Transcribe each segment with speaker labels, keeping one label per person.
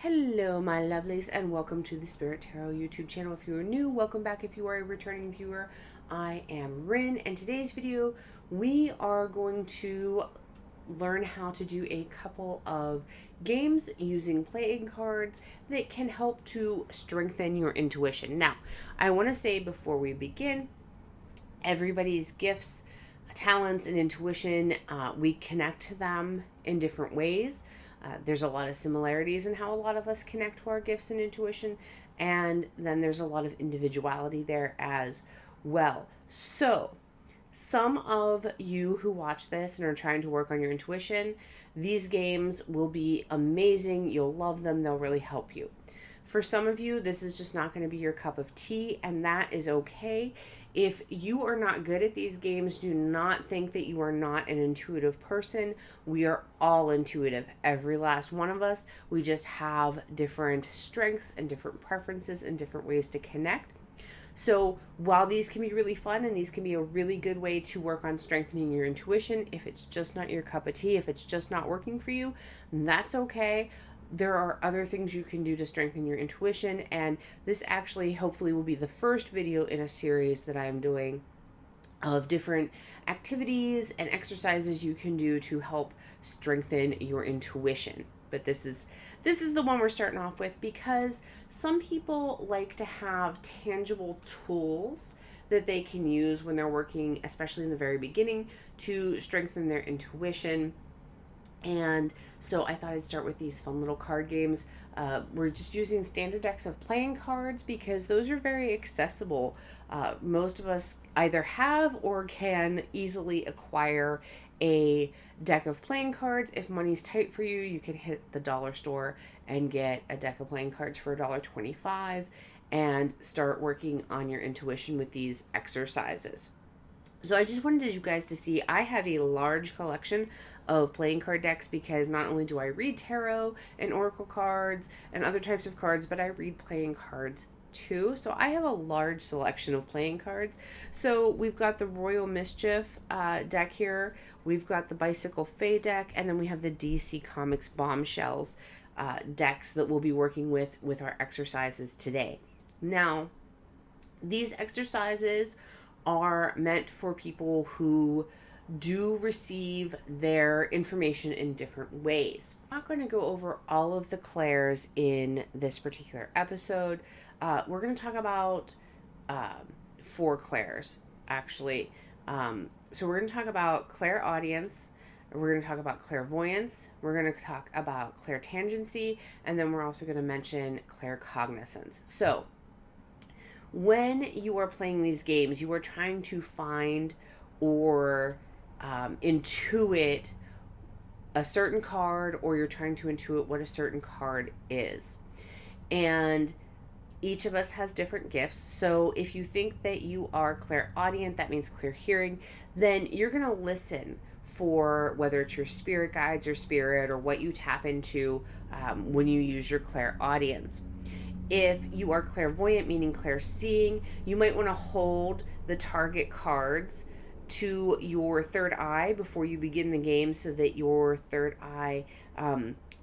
Speaker 1: Hello, my lovelies, and welcome to the Spirit Tarot YouTube channel. If you are new, welcome back. If you are a returning viewer, I am Rin, and today's video, we are going to learn how to do a couple of games using playing cards that can help to strengthen your intuition. Now, I want to say before we begin, everybody's gifts, talents, and intuition, we connect to them in different ways. There's a lot of similarities in how a lot of us connect to our gifts and intuition, and then there's a lot of individuality there as well. So, some of you who watch this and are trying to work on your intuition, these games will be amazing. You'll love them. They'll really help you. For some of you, this is just not going to be your cup of tea, and that is okay. If you are not good at these games, do not think that you are not an intuitive person. We are all intuitive, every last one of us. We just have different strengths and different preferences and different ways to connect. So while these can be really fun and these can be a really good way to work on strengthening your intuition, if it's just not your cup of tea, if it's just not working for you, that's okay. There are other things you can do to strengthen your intuition, and this actually hopefully will be the first video in a series that I am doing of different activities and exercises you can do to help strengthen your intuition. But this is the one we're starting off with because some people like to have tangible tools that they can use when they're working, especially in the very beginning, to strengthen their intuition. And so I thought I'd start with these fun little card games. We're just using standard decks of playing cards because those are very accessible. Most of us either have or can easily acquire a deck of playing cards. If money's tight for you, you can hit the dollar store and get a deck of playing cards for $1.25 and start working on your intuition with these exercises. So I just wanted you guys to see I have a large collection of playing card decks because not only do I read tarot and oracle cards and other types of cards, but I read playing cards too. So I have a large selection of playing cards. So we've got the Royal Mischief deck here. We've got the Bicycle Fae deck, and then we have the DC Comics Bombshells decks that we'll be working with our exercises today. Now, these exercises are meant for people who do receive their information in different ways. I'm not going to go over all of the clairs in this particular episode. We're going to talk about 4 clairs, actually. So we're going to talk about clairaudience, we're going to talk about clairvoyance, we're going to talk about clairtangency, and then we're also going to mention claircognizance. So when you are playing these games, you are trying to find or intuit a certain card, or you're trying to intuit what a certain card is. And each of us has different gifts. So if you think that you are clairaudient, that means clear hearing, then you're going to listen for whether it's your spirit guides or spirit or what you tap into when you use your clairaudience. If you are clairvoyant, meaning clairseeing, you might want to hold the target cards to your third eye before you begin the game so that your third eye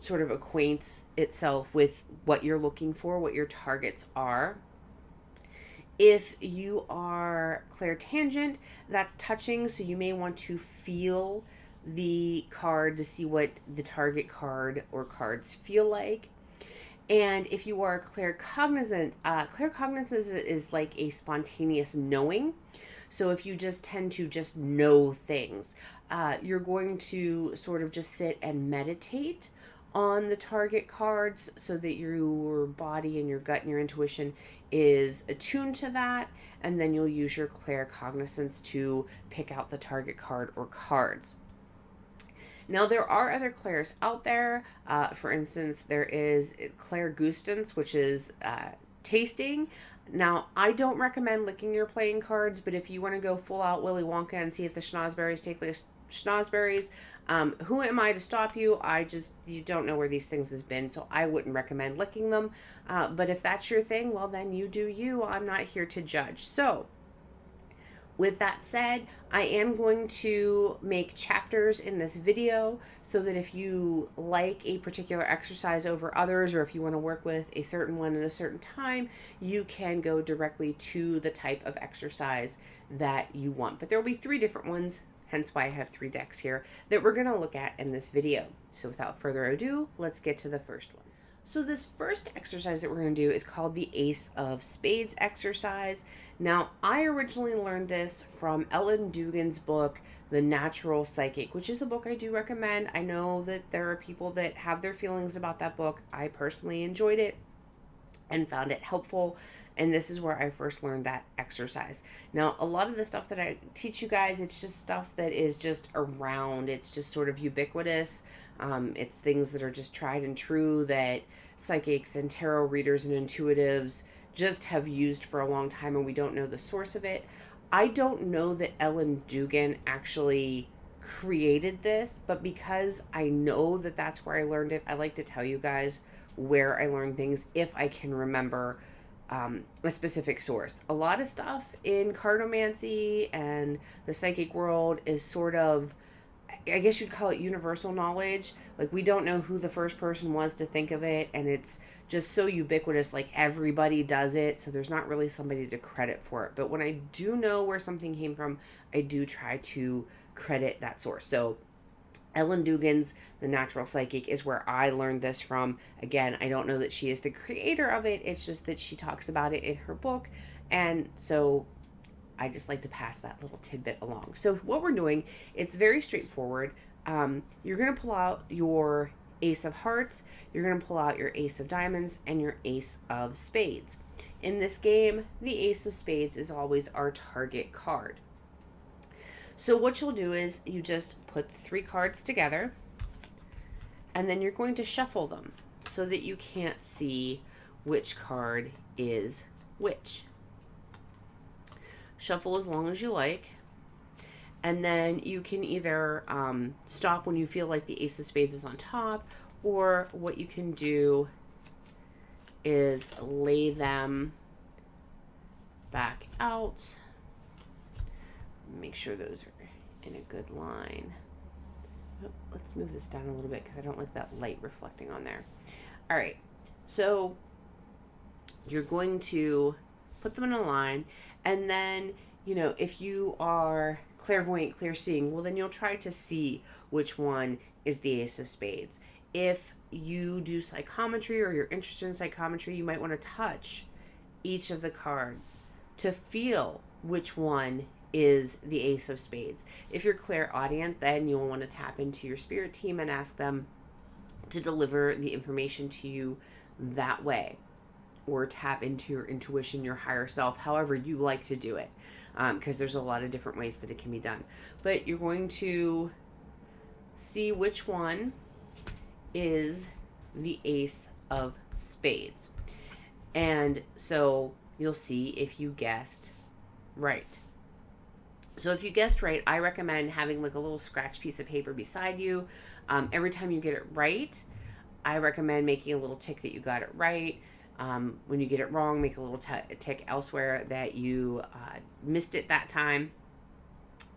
Speaker 1: sort of acquaints itself with what you're looking for, what your targets are. If you are clairtangent, that's touching, so you may want to feel the card to see what the target card or cards feel like. And if you are claircognizant, claircognizance is like a spontaneous knowing. So if you just tend to just know things, you're going to sort of just sit and meditate on the target cards so that your body and your gut and your intuition is attuned to that. And then you'll use your claircognizance to pick out the target card or cards. Now, there are other clairs out there. For instance, there is clairgustance, which is tasting. Now, I don't recommend licking your playing cards, but if you want to go full out Willy Wonka and see if the schnozberries take like schnozberries, who am I to stop you? You don't know where these things has been, so I wouldn't recommend licking them. But if that's your thing, well, then you do you. I'm not here to judge. So, With that said, I am going to make chapters in this video so that if you like a particular exercise over others, or if you want to work with a certain one at a certain time, you can go directly to the type of exercise that you want. But there will be 3 different ones, hence why I have 3 decks here, that we're going to look at in this video. So without further ado, let's get to the first one. So this first exercise that we're going to do is called the Ace of Spades exercise. Now, I originally learned this from Ellen Dugan's book, The Natural Psychic, which is a book I do recommend. I know that there are people that have their feelings about that book. I personally enjoyed it and found it helpful, and this is where I first learned that exercise. Now, a lot of the stuff that I teach you guys, it's just stuff that is just around. It's just sort of ubiquitous. It's things that are just tried and true that psychics and tarot readers and intuitives just have used for a long time, and we don't know the source of it. I don't know that Ellen Dugan actually created this, but because I know that that's where I learned it, I like to tell you guys where I learned things if I can remember a specific source. A lot of stuff in cartomancy and the psychic world is sort of, I guess you'd call it universal knowledge. Like, we don't know who the first person was to think of it, and it's just so ubiquitous, like everybody does it, so there's not really somebody to credit for it. But when I do know where something came from, I do try to credit that source. So Ellen Dugan's The Natural Psychic is where I learned this from. Again, I don't know that she is the creator of it. It's just that she talks about it in her book. And so I just like to pass that little tidbit along. So what we're doing, it's very straightforward. You're going to pull out your Ace of Hearts, you're going to pull out your Ace of Diamonds, and your Ace of Spades. In this game, the Ace of Spades is always our target card. So what you'll do is you just put 3 cards together, and then you're going to shuffle them so that you can't see which card is which. Shuffle as long as you like, and then you can either stop when you feel like the Ace of Spades is on top, or what you can do is lay them back out. Make sure those are in a good line. Oh, let's move this down a little bit because I don't like that light reflecting on there. All right, so you're going to put them in a line, and then, you know, if you are clairvoyant, clear-seeing, well, then you'll try to see which one is the Ace of Spades. If you do psychometry, or you're interested in psychometry, you might want to touch each of the cards to feel which one is the Ace of Spades. If you're clairaudient, then you'll want to tap into your spirit team and ask them to deliver the information to you that way, or tap into your intuition, your higher self, however you like to do it, because there's a lot of different ways that it can be done. But you're going to see which one is the Ace of Spades, and so you'll see if you guessed right. So if you guessed right, I recommend having like a little scratch piece of paper beside you. Every time you get it right, I recommend making a little tick that you got it right. When you get it wrong, make a little tick elsewhere that you missed it that time,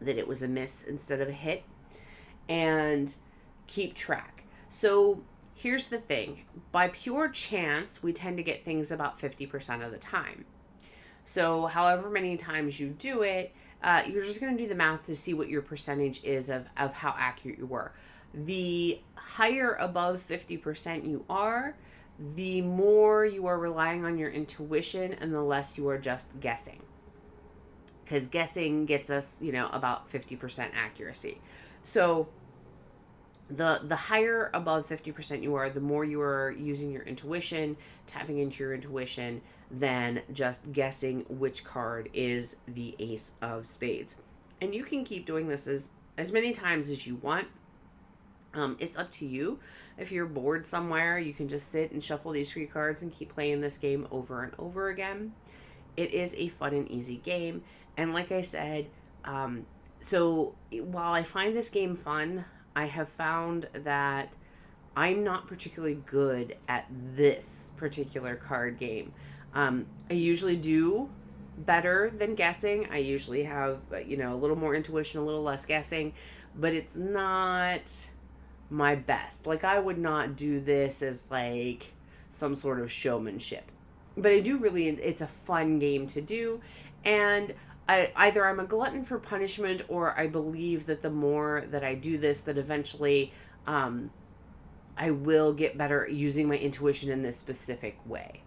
Speaker 1: that it was a miss instead of a hit, and keep track. So here's the thing. By pure chance, we tend to get things about 50% of the time. So however many times you do it, you're just going to do the math to see what your percentage is of how accurate you were. The higher above 50% you are, the more you are relying on your intuition and the less you are just guessing. Because guessing gets us, you know, about 50% accuracy. So the higher above 50% you are, the more you are using your intuition, tapping into your intuition, than just guessing which card is the Ace of Spades. And you can keep doing this as many times as you want. It's up to you. If you're bored somewhere, you can just sit and shuffle these 3 cards and keep playing this game over and over again. It is a fun and easy game. And like I said, so while I find this game fun, I have found that I'm not particularly good at this particular card game. I usually do better than guessing. I usually have, you know, a little more intuition, a little less guessing, but it's not my best. Like, I would not do this as like some sort of showmanship. But I do really, it's a fun game to do. And either I'm a glutton for punishment, or I believe that the more that I do this, that eventually I will get better at using my intuition in this specific way.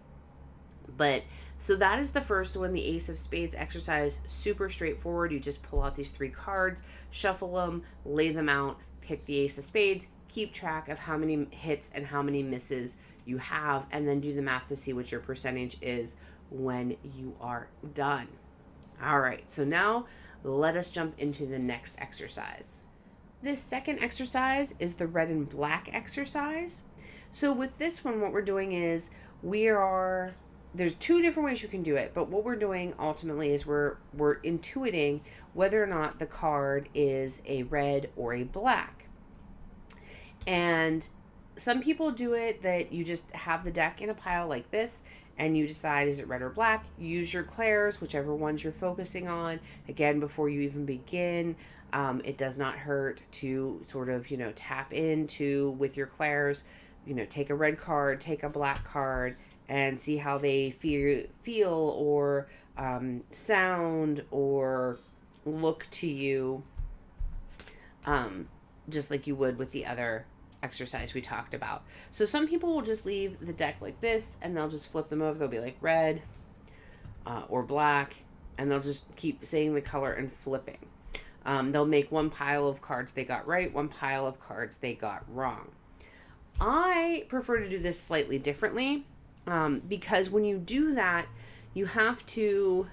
Speaker 1: But so that is the first one, the Ace of Spades exercise. Super straightforward. You just pull out these 3 cards, shuffle them, lay them out, pick the Ace of Spades, keep track of how many hits and how many misses you have, and then do the math to see what your percentage is when you are done. All right, so now let us jump into the next exercise. This second exercise is the red and black exercise. So with this one, what we're doing is there's 2 different ways you can do it, but what we're doing ultimately is we're intuiting whether or not the card is a red or a black. And some people do it that you just have the deck in a pile like this, and you decide, is it red or black? Use your clairs, whichever ones you're focusing on. Again, before you even begin, it does not hurt to sort of, you know, tap into with your clairs. You know, take a red card, take a black card, and see how they feel or sound or look to you, just like you would with the other exercise we talked about. So some people will just leave the deck like this, and they'll just flip them over. They'll be like red or black, and they'll just keep saying the color and flipping. They'll make one pile of cards they got right, one pile of cards they got wrong. I prefer to do this slightly differently, because when you do that, you have to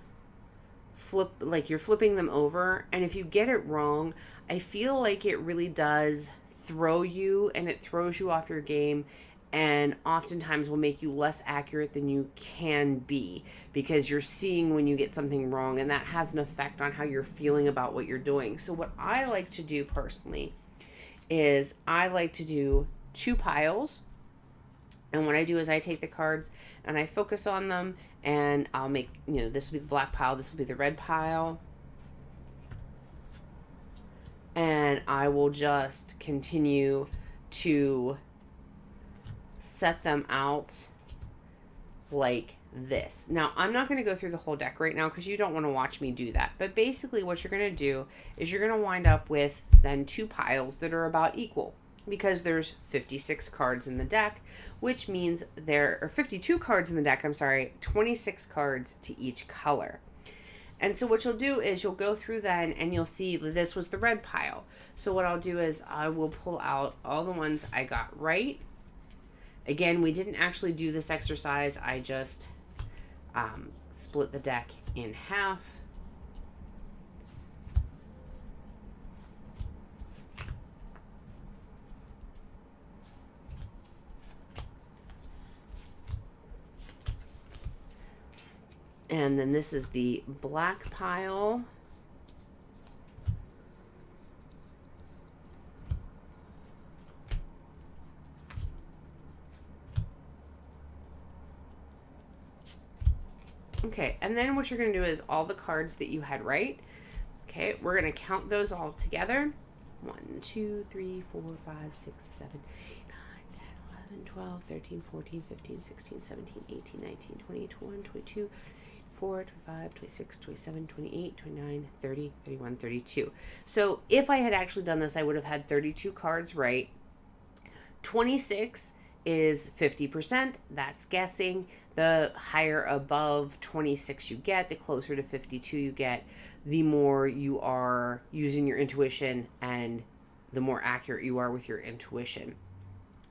Speaker 1: flip, like you're flipping them over, and if you get it wrong, I feel like it really does throw you, and it throws you off your game, and oftentimes will make you less accurate than you can be, because you're seeing when you get something wrong, and that has an effect on how you're feeling about what you're doing. So what I like to do personally is I like to do 2 piles. And what I do is I take the cards and I focus on them, and I'll make, you know, this will be the black pile, this will be the red pile. And I will just continue to set them out like this. Now, I'm not going to go through the whole deck right now because you don't want to watch me do that. But basically what you're going to do is you're going to wind up with then 2 piles that are about equal, because there's 56 cards in the deck, which means there are 52 cards in the deck, 26 cards to each color. And so what you'll do is you'll go through then and you'll see that this was the red pile. So what I'll do is I will pull out all the ones I got right. Again, we didn't actually do this exercise. I just split the deck in half. And then this is the black pile. Okay, and then what you're going to do is all the cards that you had right. Okay, we're going to count those all together. 1, 2, 3, 4, 5, 6, 7, 8, 9, 10, 11, 12, 13, 14, 15, 16, 17, 18, 19, 20, 21, 22, 24, 25, 26, 27, 28, 29, 30, 31, 32. So if I had actually done this, I would have had 32 cards right. 26 is 50%. That's guessing. The higher above 26 you get, the closer to 52 you get, the more you are using your intuition and the more accurate you are with your intuition.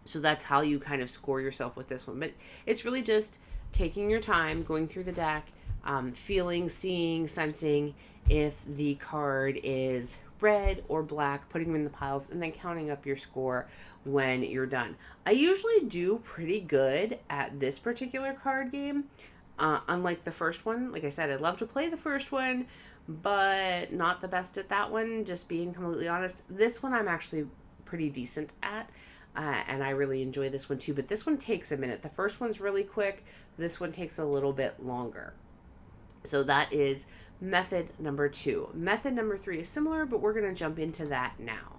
Speaker 1: So that's how you kind of score yourself with this one. But it's really just taking your time, going through the deck, feeling, seeing, sensing if the card is red or black, putting them in the piles, and then counting up your score when you're done. I usually do pretty good at this particular card game. Unlike the first one, like I said, I'd love to play the first one, but not the best at that one, just being completely honest. This one I'm actually pretty decent at, and I really enjoy this one too, but this one takes a minute. The first one's really quick. This one takes a little bit longer. So that is method number 2. Method number 3 is similar, but we're going to jump into that now.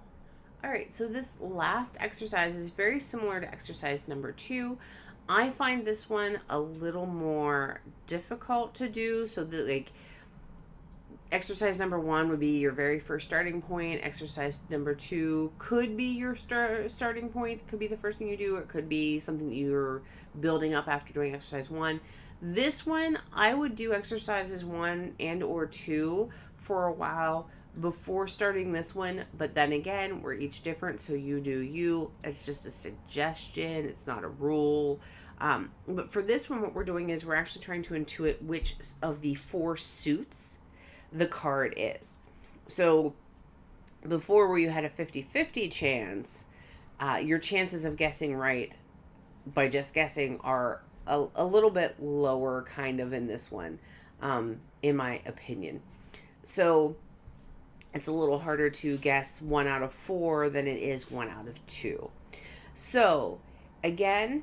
Speaker 1: All right, so this last exercise is very similar to exercise number 2. I find this one a little more difficult to do. So that, like, exercise number 1 would be your very first starting point. Exercise number 2 could be your starting point. Could be the first thing you do, or it could be something that you're building up after doing exercise 1. This one, I would do exercises 1 and or 2 for a while before starting this one. But then again, we're each different, so you do you. It's just a suggestion. It's not a rule. But for this one, what we're doing is we're actually trying to intuit which of the 4 suits the card is. So before, where you had a 50-50 chance, your chances of guessing right by just guessing are a little bit lower kind of in this one, in my opinion. So it's a little harder to guess 1 out of 4 than it is 1 out of 2. So again,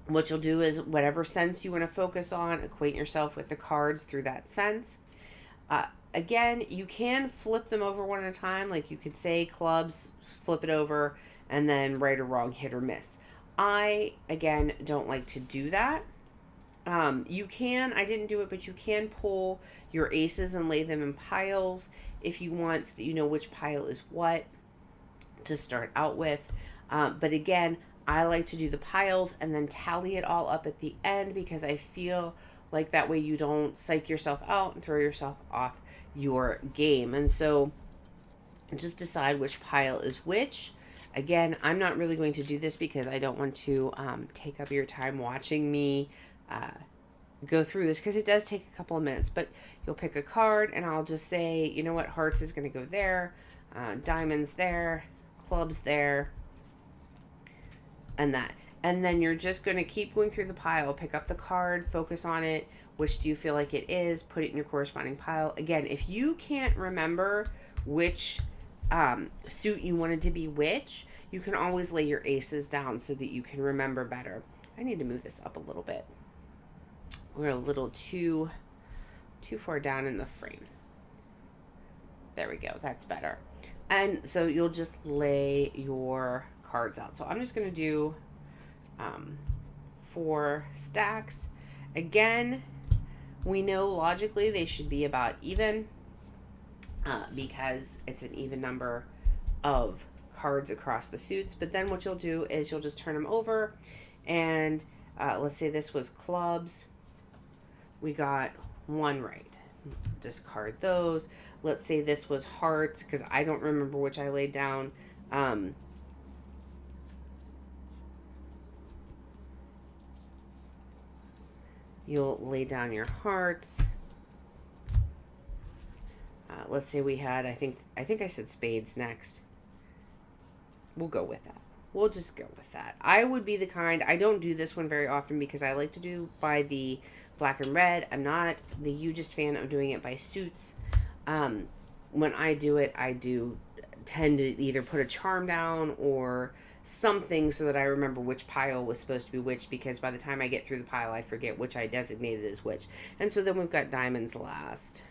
Speaker 1: what you'll do is whatever sense you want to focus on, acquaint yourself with the cards through that sense. Again, you can flip them over one at a time. Like, you could say clubs, flip it over, and then right or wrong, hit or miss. I, again, don't like to do that. You can, I didn't do it, but you can pull your aces and lay them in piles if you want, so that you know which pile is what to start out with. But again, I like to do the piles and then tally it all up at the end, because I feel like that way you don't psych yourself out and throw yourself off your game. And so just decide which pile is which. Again, I'm not really going to do this because I don't want to take up your time watching me go through this, because it does take a couple of minutes. But you'll pick a card and I'll just say, you know what, hearts is going to go there, diamonds there, clubs there, and that. And then you're just going to keep going through the pile, pick up the card, focus on it. Which do you feel like it is? Put it in your corresponding pile. Again, if you can't remember which suit you wanted to be which, you can always lay your aces down so that you can remember better. I need to move this up a little bit. We're a little too far down in the frame. There we go. That's better. And so you'll just lay your cards out. So I'm just going to do 4 stacks. Again, we know logically they should be about even, because it's an even number of cards across the suits. But then what you'll do is you'll just turn them over, and let's say this was clubs. We got 1 right. Discard those. Let's say this was hearts, because I don't remember which I laid down. You'll lay down your hearts. Let's say we had, I think I said spades next. We'll go with that. We'll just go with that. I would be the kind, I don't do this one very often because I like to do by the black and red. I'm not the hugest fan of doing it by suits. When I do it, I do tend to either put a charm down or something so that I remember which pile was supposed to be which, because by the time I get through the pile, I forget which I designated as which. And so then we've got diamonds last.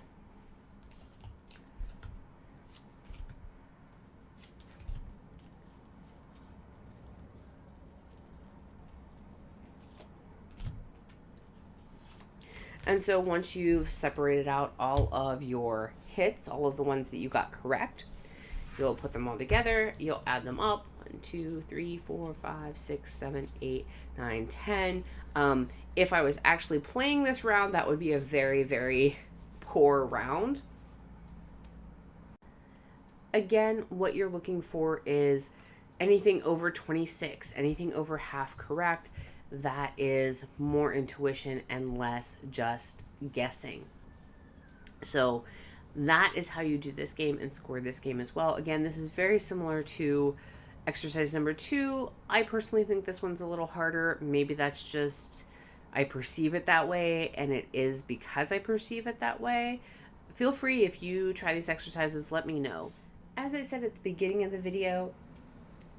Speaker 1: And so once you've separated out all of your hits, all of the ones that you got correct, you'll put them all together. You'll add them up. 1, 2, 3, 4, 5, 6, 7, 8, 9, 10. If I was actually playing this round, that would be a very, very poor round. Again, what you're looking for is anything over 26, anything over half correct. That is more intuition and less just guessing. So that is how you do this game and score this game as well. Again, this is very similar to exercise number 2. I personally think this one's a little harder. Maybe that's just I perceive it that way, and it is because I perceive it that way. Feel free, if you try these exercises, let me know. As I said at the beginning of the video,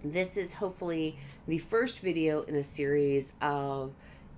Speaker 1: this is hopefully the first video in a series of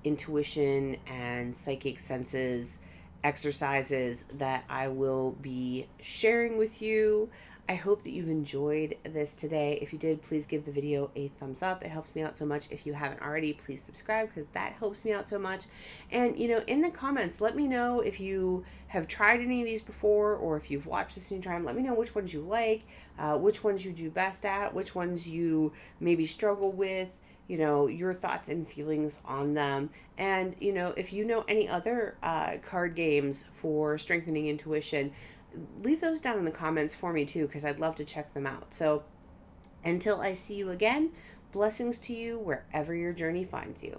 Speaker 1: intuition and psychic senses exercises that I will be sharing with you. I hope that you've enjoyed this today. If you did, please give the video a thumbs up. It helps me out so much. If you haven't already, please subscribe because that helps me out so much. And, in the comments, let me know if you have tried any of these before or if you've watched this new time. Let me know which ones you like, which ones you do best at, which ones you maybe struggle with, your thoughts and feelings on them. And, if you know any other card games for strengthening intuition, leave those down in the comments for me too, because I'd love to check them out. So until I see you again, blessings to you wherever your journey finds you.